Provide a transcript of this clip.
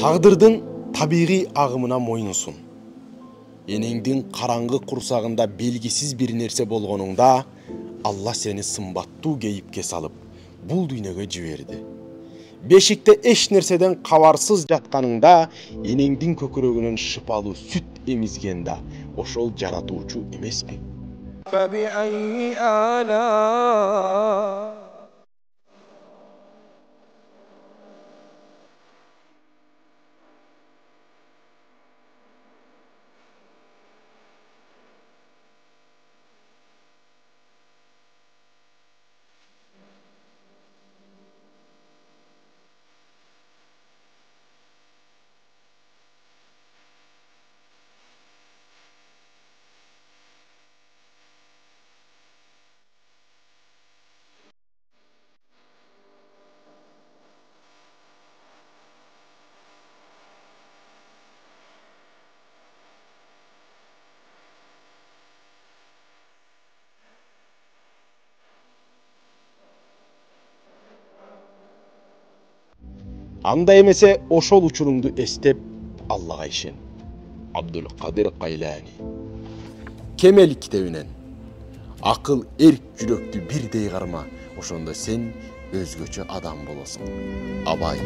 Tağdırdın tabiği ağımına moyunsun. Enеңдin karangı kursağında belgisiz bir nerse bolğonunda Allah seni sımbattуу кейипке salıp bul dünyege jiberdi. Beşikte eş nerseden kavarsız жатканыңда enеңдin көкүрөгүнөн шыпалуу süt emizgende oşol жаратуучу эмеспи? فبأي آلاء Анда эмесе ошол учурумду эстеп Аллага ишен. Абдулкадир Кайлани. Кемел китебинен. Акыл эрк жүрөктү бирдей карма, ошондо сен өзгөчө адам болосуң. Абай.